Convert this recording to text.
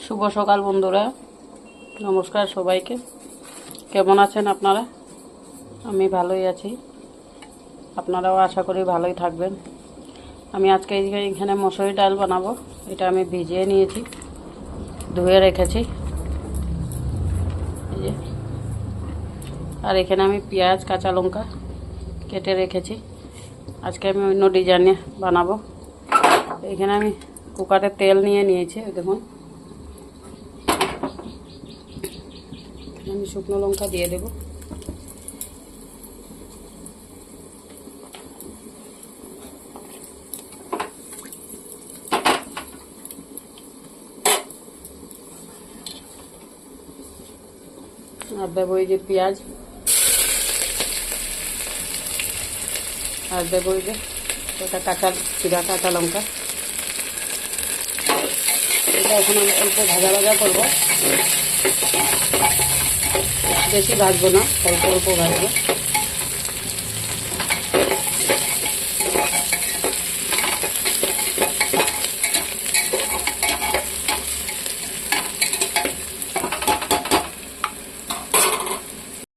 শুভ সকাল বন্ধুরা, নমস্কার সবাইকে। কেমন আছেন আপনারা? আমি ভালোই আছি, আপনারাও আশা করি ভালোই থাকবেন। আমি আজকে এখানে মসুরি ডাল বানাবো। এটা আমি ভিজিয়ে নিয়েছি, ধুয়ে রেখেছি এই যে। আর এখানে আমি পেঁয়াজ কাঁচা লঙ্কা কেটে রেখেছি। আজকে আমি অন্য ডিজাইনে বানাবো। এখানে আমি কুকারে তেল নিয়ে নিয়েছি, দেখুন। আমি শুকনো লঙ্কা দিয়ে দেব। আর দেবো এই যে পেঁয়াজ, আর দেবো এই যে ওটা চিরা কাঁচা লঙ্কা। এটা এখন আমি অল্প ভাজা ভাজা করবো, বেশি ভাজবো না, অল্প অল্প ভাজবো।